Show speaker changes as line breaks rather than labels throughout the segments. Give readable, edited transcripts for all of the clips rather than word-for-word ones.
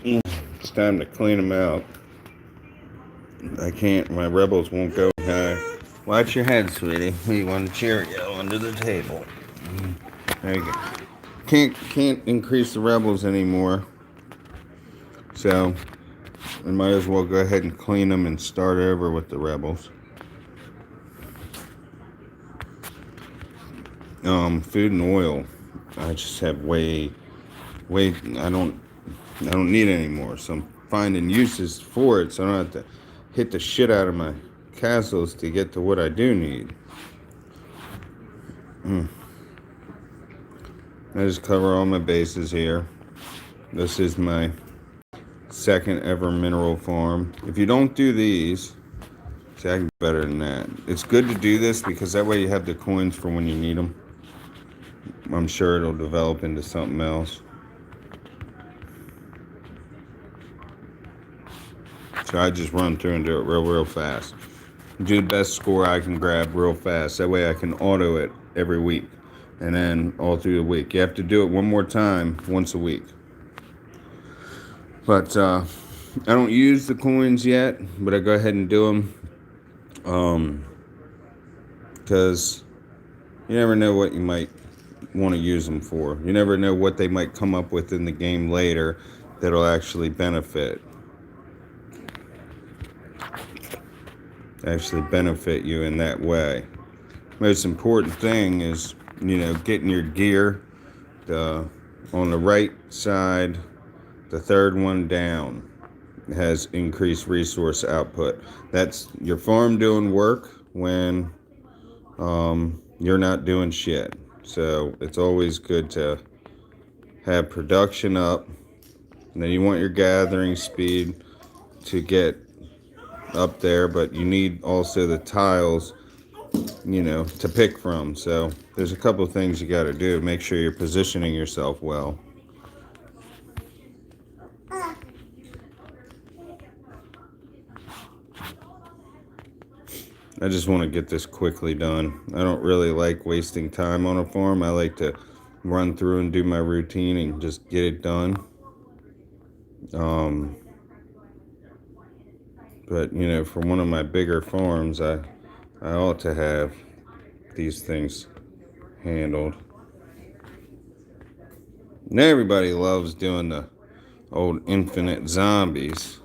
It's time to clean them out. I can't. My rebels won't go high. Watch your head, sweetie. We want a Cheerio under the table. There you go. Can't increase the rebels anymore. So I might as well go ahead and clean them and start over with the rebels. Food and oil. I just have way. I don't need it anymore. So I'm finding uses for it, so I don't have to hit the shit out of my castles to get to what I do need. I just cover all my bases here. This is my second ever mineral farm. If you don't do these, see, I can do better than that. It's good to do this because that way you have the coins for when you need them. I'm sure it'll develop into something else. So I just run through and do it real fast. Do the best score I can grab real fast. That way I can auto it every week. And then all through the week. You have to do it one more time once a week. But I don't use the coins yet, but I go ahead and do them. Because you never know what you might want to use them for. You never know what they might come up with in the game later that'll actually benefit. You in that way. Most important thing is, getting your gear on the right side, the third one down has increased resource output. That's your farm doing work when you're not doing shit. So it's always good to have production up. And then you want your gathering speed to get up there, but you need also the tiles, to pick from. So there's a couple of things you got to do. Make sure you're positioning yourself well. I just want to get this quickly done. I don't really like wasting time on a farm. I like to run through and do my routine and just get it done. But for one of my bigger farms, I ought to have these things handled. And everybody loves doing the old infinite zombies.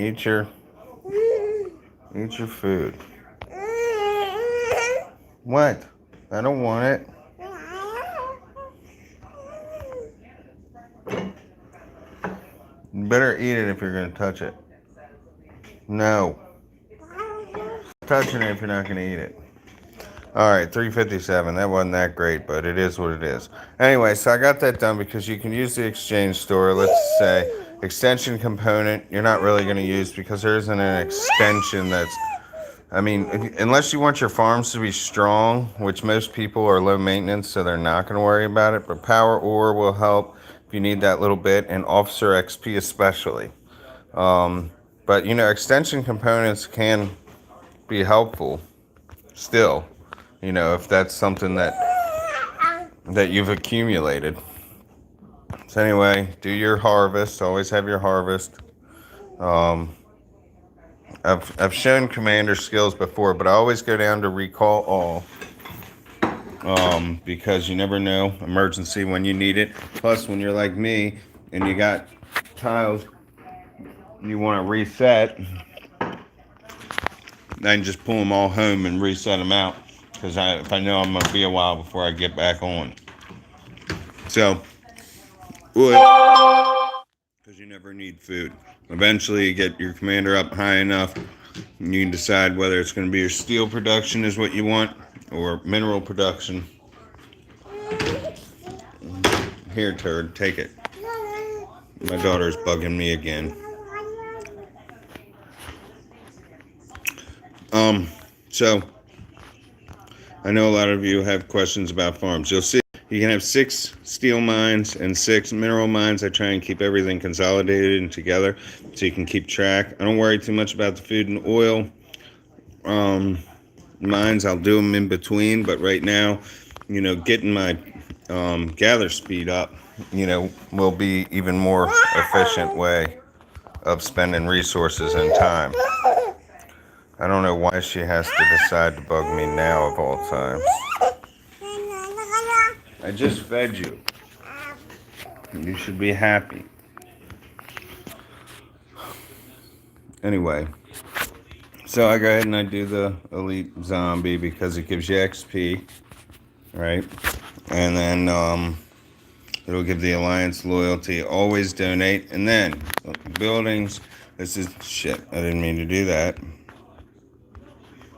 Eat your food. What? I don't want it. You better eat it if you're going to touch it. No. Touching it if you're not going to eat it. Alright, 357. That wasn't that great, but it is what it is. Anyway, so I got that done because you can use the exchange store. Let's say extension component you're not really going to use because there isn't an extension that's... unless you want your farms to be strong, which most people are low maintenance, so they're not going to worry about it. But power ore will help if you need that little bit, and officer XP especially. But extension components can be helpful still. If that's something that you've accumulated. So anyway, do your harvest. Always have your harvest. Um, I've shown commander skills before, but I always go down to recall all. Because you never know emergency when you need it. Plus, when you're like me and you got tiles you want to reset, then just pull them all home and reset them out. Because if I know I'm going to be a while before I get back on. So, because you never need food. Eventually, you get your commander up high enough, and you can decide whether it's going to be your steel production is what you want or mineral production. Here, turd, take it. My daughter's bugging me again. So I know a lot of you have questions about farms. You'll see you can have 6 steel mines and 6 mineral mines. I try and keep everything consolidated and together so you can keep track. I don't worry too much about the food and oil mines. I'll do them in between, but right now, getting my gather speed up, will be even more efficient way of spending resources and time. I don't know why she has to decide to bug me now of all times. I just fed you. You should be happy. Anyway, so I go ahead and I do the Elite Zombie because it gives you XP, right? And then it'll give the Alliance loyalty. Always donate. And then buildings. This is shit. I didn't mean to do that.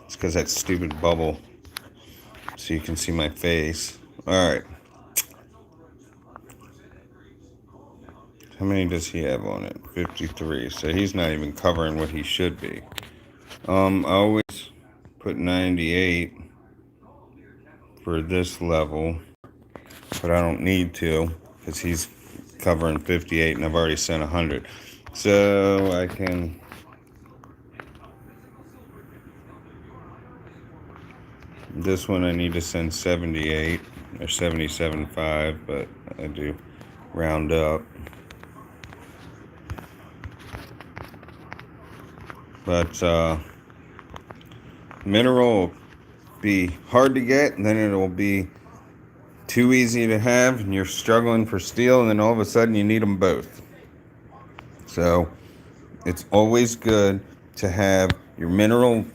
It's because that stupid bubble. So you can see my face. Alright. How many does he have on it? 53. So he's not even covering what he should be. I always put 98 for this level. But I don't need to because he's covering 58 and I've already sent 100. So I can... This one I need to send 78 or 77.5, but I do round up. But mineral will be hard to get, and then it'll be too easy to have, and you're struggling for steel, and then all of a sudden you need them both. So it's always good to have your mineral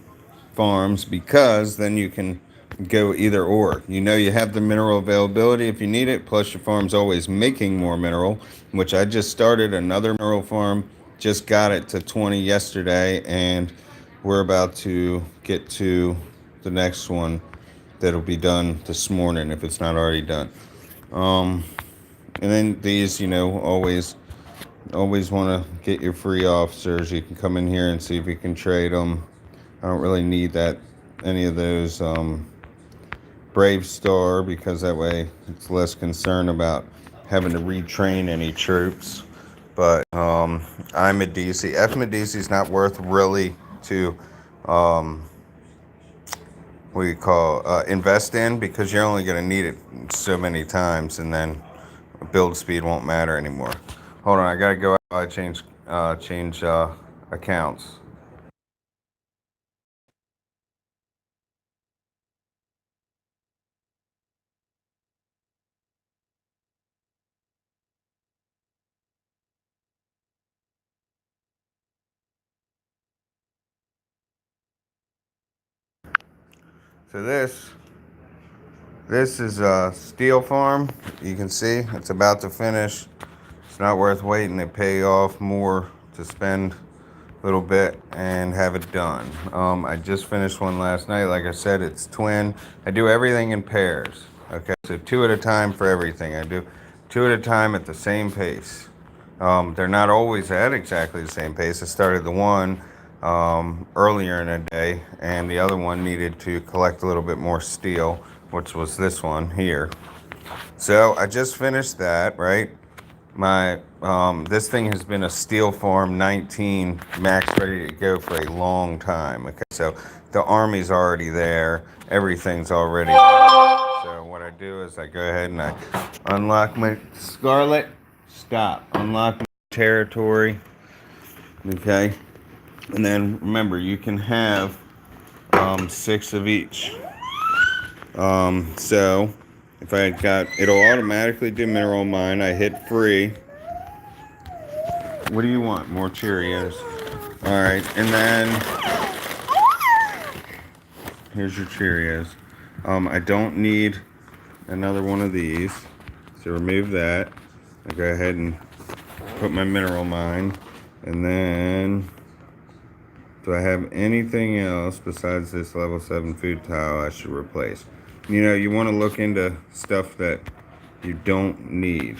farms because then you can go either or. You have the mineral availability if you need it, plus your farm's always making more mineral, which I just started another mineral farm, just got it to 20 yesterday, and we're about to get to the next one that'll be done this morning if it's not already done. And then these, always want to get your free officers. You can come in here and see if you can trade them. I don't really need any of those Brave Star because that way it's less concern about having to retrain any troops. But I Medici. F Medici is not worth really to invest in because you're only going to need it so many times and then build speed won't matter anymore. Hold on, I gotta go out. Change accounts. So this is a steel farm. You can see it's about to finish. It's not worth waiting. They pay off more to spend a little bit and have it done. I just finished one last night. Like I said, it's twin. I do everything in pairs. Okay, so 2 at a time for everything. I do 2 at a time at the same pace. They're not always at exactly the same pace. I started the one earlier in the day, and the other one needed to collect a little bit more steel, which was this one here. So I just finished that, right? My this thing has been a steel farm 19 max ready to go for a long time. Okay, so the army's already there, everything's already there. So what I do is I go ahead and I unlock my Scarlet. Stop. Unlock my territory. Okay, and then remember, you can have 6 of each. So if I got, it'll automatically do mineral mine. I hit free. What do you want? More Cheerios. All right, and then here's your Cheerios. I don't need another one of these, so remove that. I go ahead and put my mineral mine, and then do I have anything else besides this level 7 food tile I should replace? You know, you want to look into stuff that you don't need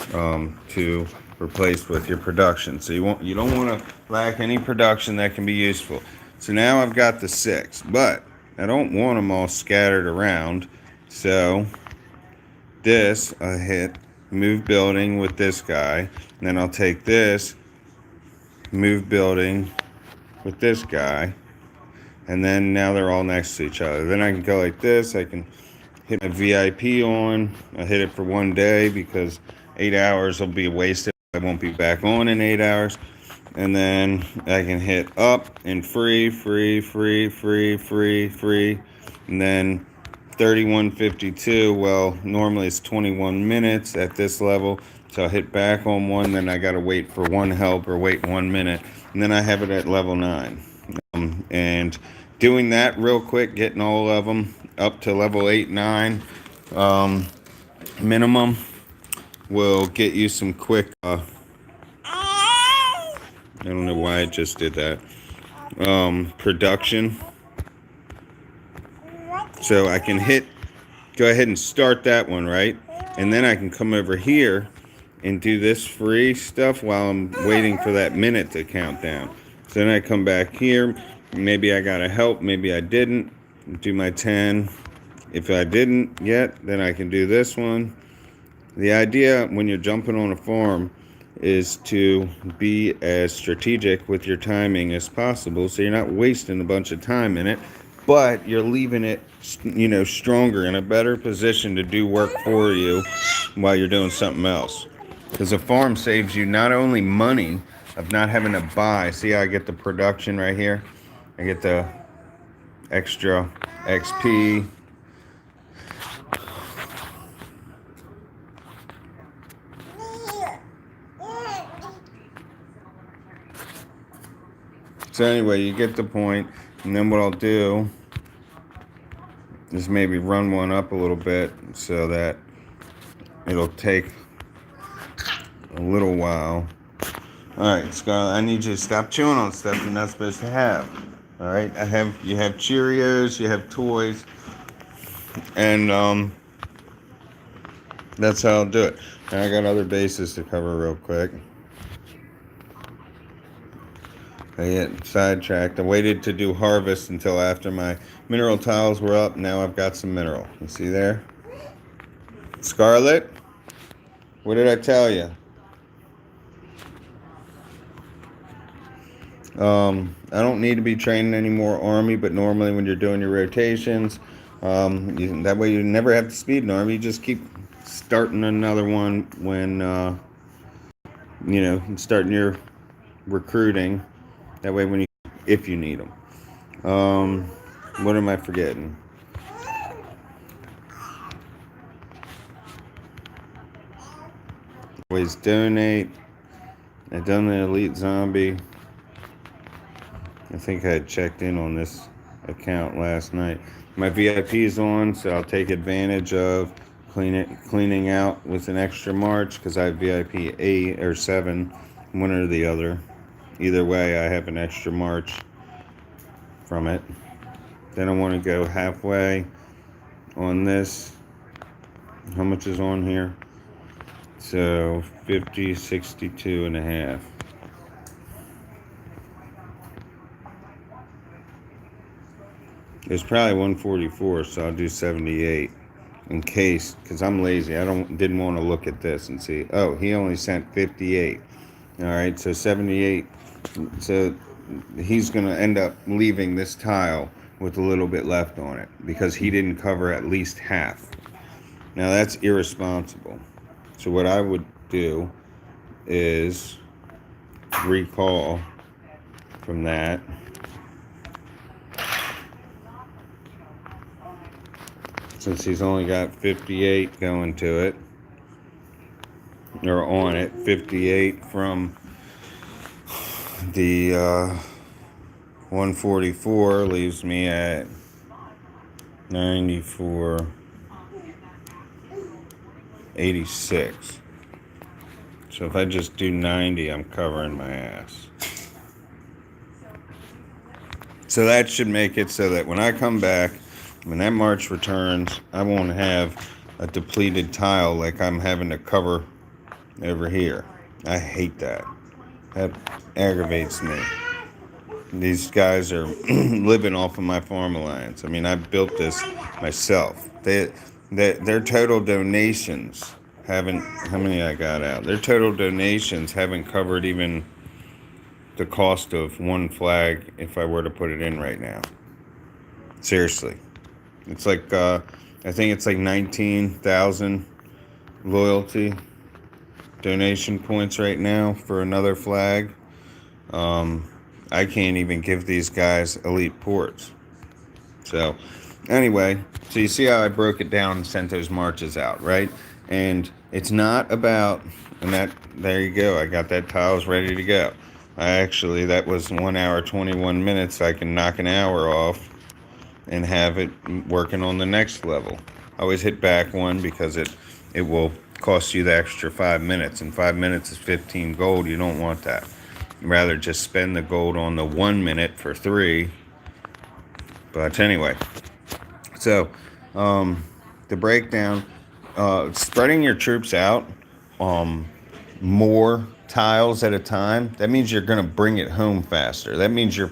to replace with your production. So you don't want to lack any production that can be useful. So now I've got the 6, but I don't want them all scattered around. So this, I hit move building with this guy, and then I'll take this, move building with this guy, and then now they're all next to each other. Then I can go like this. I can hit my VIP on. I hit it for 1 day because 8 hours will be wasted. I won't be back on in 8 hours. And then I can hit up and free, and then 3152. Well, normally it's 21 minutes at this level, so I'll hit back on one. Then I gotta wait for one help or wait 1 minute, and then I have it at level 9. And doing that real quick, getting all of them up to level 8, 9 minimum will get you some quick I don't know why I just did that. Production. So I can go ahead and start that one, right? And then I can come over here and do this free stuff while I'm waiting for that minute to count down. So then I come back here. Maybe I got to help. Maybe I didn't. Do my 10. If I didn't yet, then I can do this one. The idea when you're jumping on a farm is to be as strategic with your timing as possible, so you're not wasting a bunch of time in it, but you're leaving it, you know, stronger, in a better position to do work for you while you're doing something else. Because a farm saves you not only money of not having to buy. See how I get the production right here? I get the extra XP. So anyway, you get the point, and then what I'll do is maybe run one up a little bit so that it'll take a little while. All right, Scarlett, I need you to stop chewing on stuff you're not supposed to have. All right, you have Cheerios, you have toys, and that's how I'll do it. And I got other bases to cover real quick. I get sidetracked. I waited to do harvest until after my mineral tiles were up. Now I've got some mineral. You see there? Scarlett? What did I tell you? I don't need to be training any more army, but normally when you're doing your rotations, that way you never have to speed an army. You just keep starting another one when, you know, starting your recruiting. That way if you need them. What am I forgetting? Always donate. I done the elite zombie. I think I had checked in on this account last night. My VIP is on, so I'll take advantage of cleaning out with an extra march because I have VIP 8 or 7, one or the other. Either way, I have an extra march from it. Then I want to go halfway on this. How much is on here? So 50, 62 and a half. It's probably 144, so I'll do 78 in case, because I'm lazy. Didn't want to look at this and see. Oh, he only sent 58. All right, so 78. So he's going to end up leaving this tile with a little bit left on it because he didn't cover at least half. Now that's irresponsible. So what I would do is recall from that. Since he's only got 58 going to it, or on it, 58 from the 144 leaves me at 94.86. So if I just do 90, I'm covering my ass. So that should make it so that when I come back, when that March returns, I won't have a depleted tile like I'm having to cover over here. I hate that. That aggravates me. These guys are living off of my Farm Alliance. I mean, I built this myself. Their total donations haven't, how many I got out? Their total donations haven't covered even the cost of one flag if I were to put it in right now. Seriously. It's like, I think it's like 19,000 loyalty donation points right now for another flag. I can't even give these guys elite ports. So, anyway, so you see how I broke it down and sent those marches out, right? And it's not about, and that, there you go, I got that tiles ready to go. That was 1 hour, 21 minutes. I can knock an hour off and have it working on the next level. I always hit back one because it will cost you the extra 5 minutes, and 5 minutes is 15 gold. You don't want that. Rather just spend the gold on the 1 minute for 3. But anyway, so the breakdown, spreading your troops out more tiles at a time, that means you're going to bring it home faster. That means you're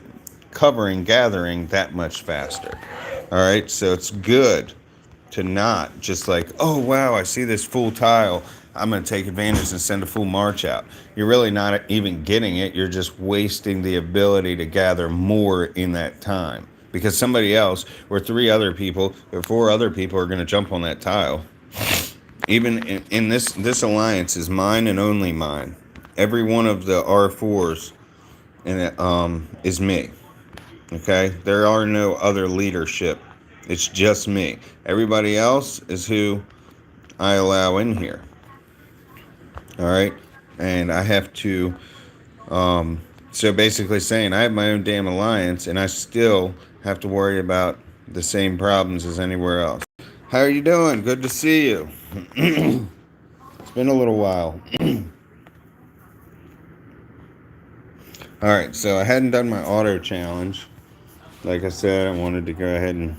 gathering that much faster. All right, so it's good to not just like, oh wow, I see this full tile, I'm going to take advantage and send a full march out. You're really not even getting it. You're just wasting the ability to gather more in that time, because somebody else or 3 other people or 4 other people are going to jump on that tile. Even in this alliance is mine and only mine. Every one of the R4s in it, is me. Okay, there are no other leadership. It's just me. Everybody else is who I allow in here. All right, and I have to. So basically, saying I have my own damn alliance, and I still have to worry about the same problems as anywhere else. How are you doing? Good to see you. It's been a little while. All right, so I hadn't done my auto challenge. Like I said, I wanted to go ahead and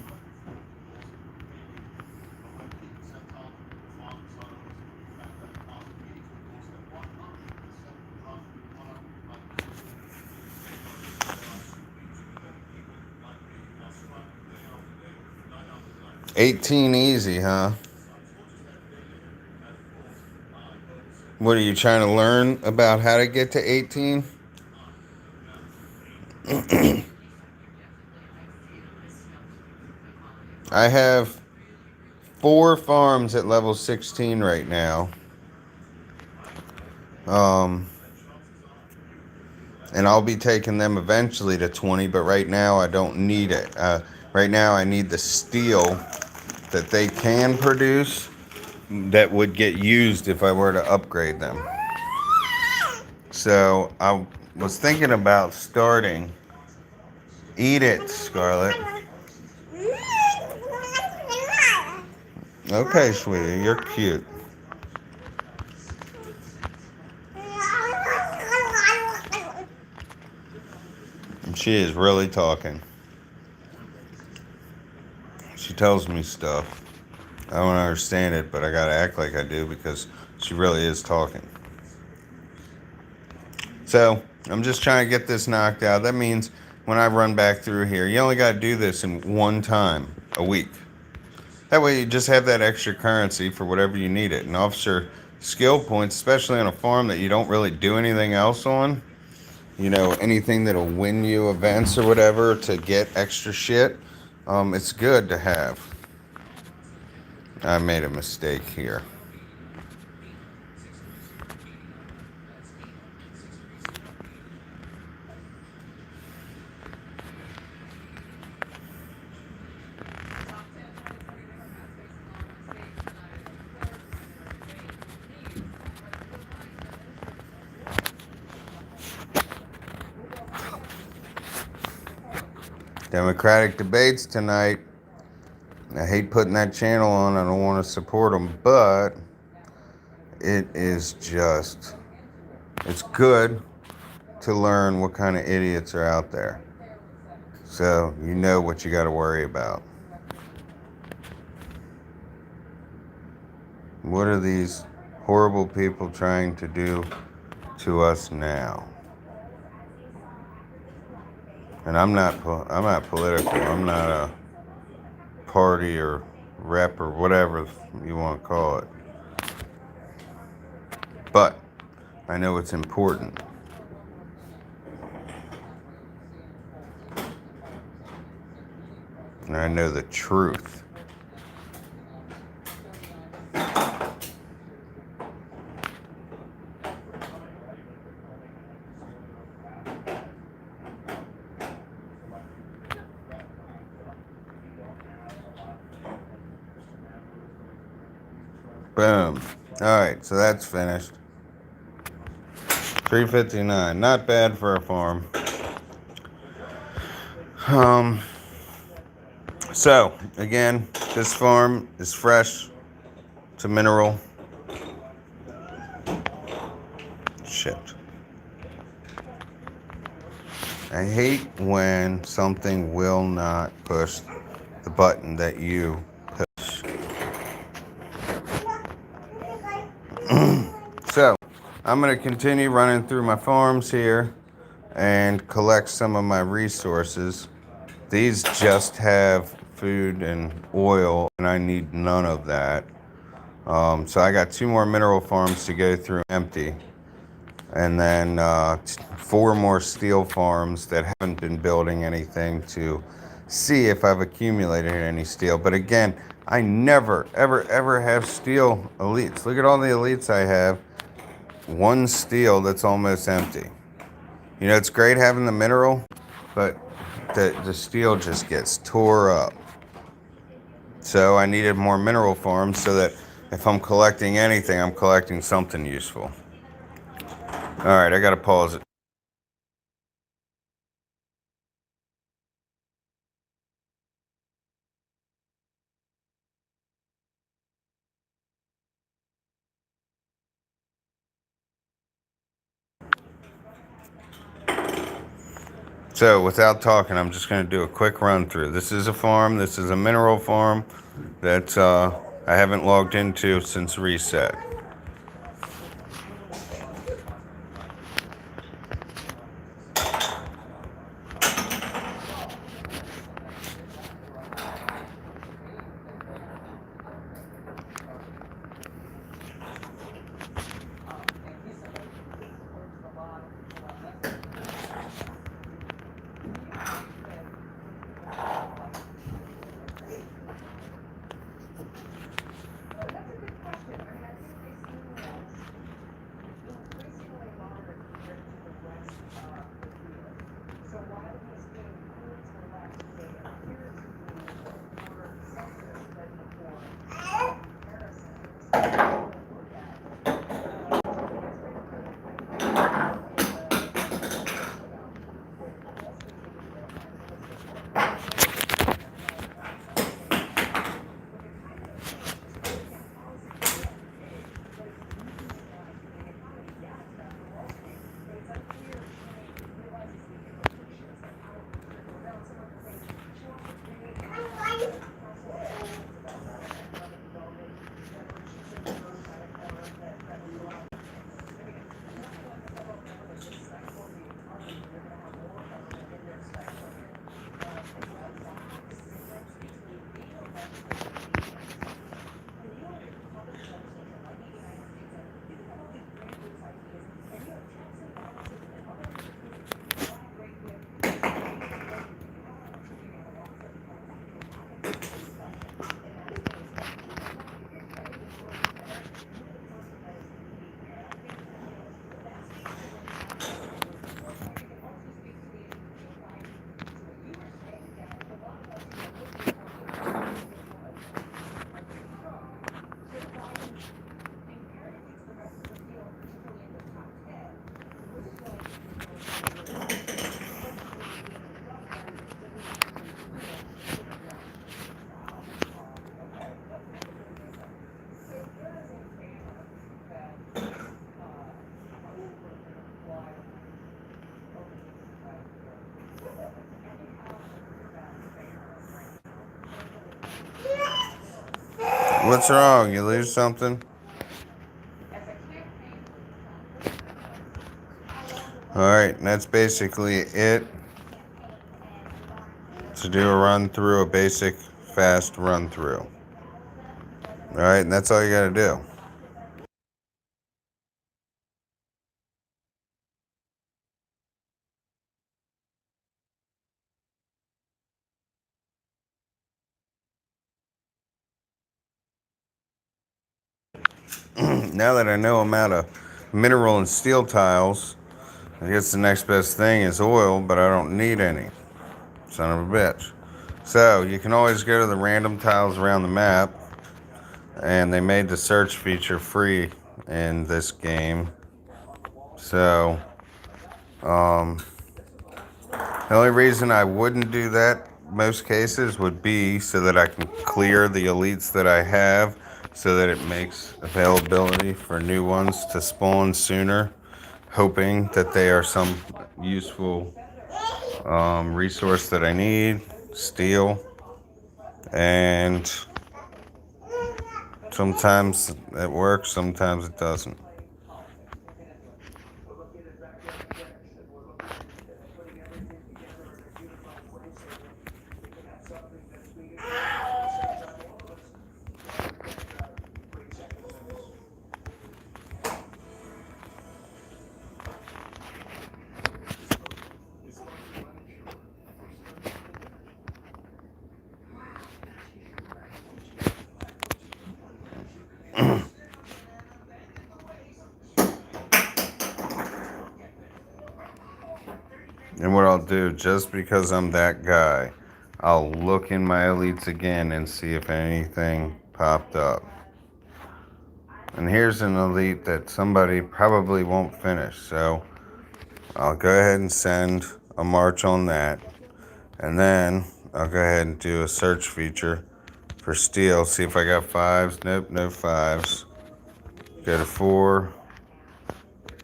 18 easy, huh? What are you trying to learn about how to get to 18? I have 4 farms at level 16 right now. And I'll be taking them eventually to 20, but right now I don't need it. Right now I need the steel that they can produce that would get used if I were to upgrade them. So I was thinking about starting. Eat it, Scarlet. Okay, sweetie, you're cute. And she is really talking. She tells me stuff. I don't understand it, but I gotta act like I do because she really is talking. So I'm just trying to get this knocked out. That means when I run back through here, you only gotta do this in 1 time a week. That way you just have that extra currency for whatever you need it. And officer skill points, especially on a farm that you don't really do anything else on. You know, anything that'll win you events or whatever to get extra shit. It's good to have. I made a mistake here. Democratic debates tonight. I hate putting that channel on. I don't want to support them, but it is just, it's good to learn what kind of idiots are out there. So you know what you got to worry about. What are these horrible people trying to do to us now? And I'm not political. I'm not a party or rep or whatever you want to call it. But I know it's important. And I know the truth. Boom. Alright, so that's finished. 359. Not bad for a farm. So, again, this farm is fresh to mineral. Shit. I hate when something will not push the button that you push. So, I'm going to continue running through my farms here and collect some of my resources. These just have food and oil, and I need none of that. So I got 2 more mineral farms to go through empty. And then 4 more steel farms that haven't been building anything to see if I've accumulated any steel. But again, I never, ever have steel elites. Look at all the elites I have. 1 steel that's almost empty. You know, it's great having the mineral, but the steel just gets tore up. So I needed more mineral farms so that if I'm collecting anything, I'm collecting something useful. Alright, I gotta pause it. So, without talking, I'm just going to do a quick run through. This is a farm. This is a mineral farm that I haven't logged into since reset. What's wrong? You lose something? Alright, and that's basically it. To do a run through, a basic fast run through. Alright, and that's all you gotta do. Now that I know I'm out of mineral and steel tiles, I guess the next best thing is oil, but I don't need any. Son of a bitch. So, you can always go to the random tiles around the map, and they made the search feature free in this game. So, the only reason I wouldn't do that most cases would be so that I can clear the elites that I have so that it makes availability for new ones to spawn sooner, hoping that they are some useful resource that I need, steel, and sometimes it works, sometimes it doesn't. And what I'll do, just because I'm that guy, I'll look in my elites again and see if anything popped up. And here's an elite that somebody probably won't finish, so I'll go ahead and send a march on that. And then I'll go ahead and do a search feature for steel, see if I got fives. Nope, no fives. Go to 4,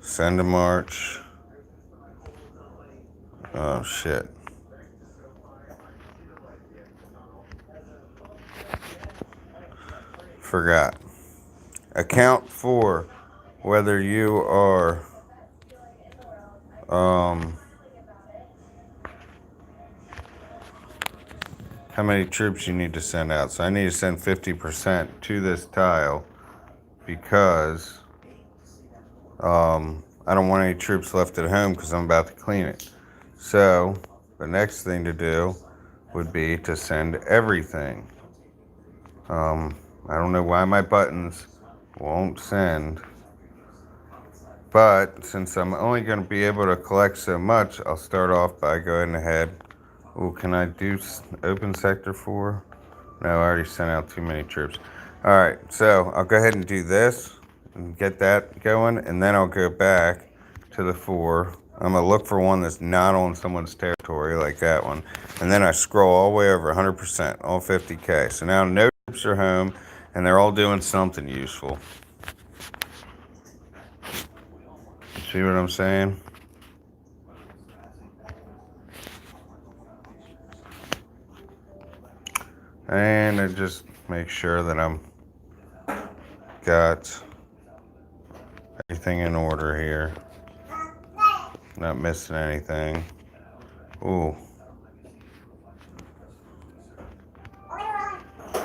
send a march. Oh shit. Forgot. Account for whether you are how many troops you need to send out. So I need to send 50% to this tile because I don't want any troops left at home because I'm about to clean it. So the next thing to do would be to send everything. I don't know why my buttons won't send, but since I'm only going to be able to collect so much, I'll start off by going ahead. Oh, can I do open sector 4? No, I already sent out too many troops. All right, so I'll go ahead and do this and get that going, and then I'll go back to the 4. I'm going to look for one that's not on someone's territory like that one. And then I scroll all the way over 100%, all 50K. So now no troops are home, and they're all doing something useful. See what I'm saying? And I just make sure that I'm got everything in order here. Not missing anything. Ooh. I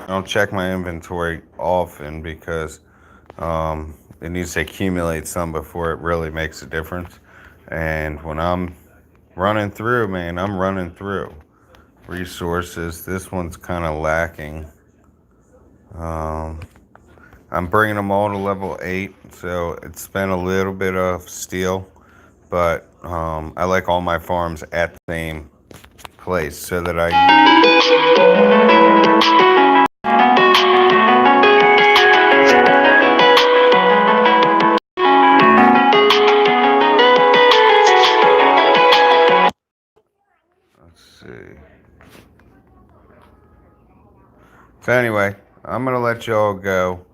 don't check my inventory often because it needs to accumulate some before it really makes a difference. And when I'm running through, man, I'm running through resources. This one's kind of lacking. I'm bringing them all to level 8, so it's spent a little bit of steel, but I like all my farms at the same place so that let's see. So anyway, I'm going to let y'all go.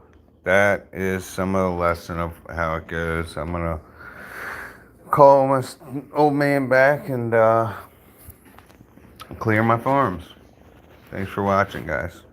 That is some of the lesson of how it goes. I'm going to call my old man back and clear my farms. Thanks for watching, guys.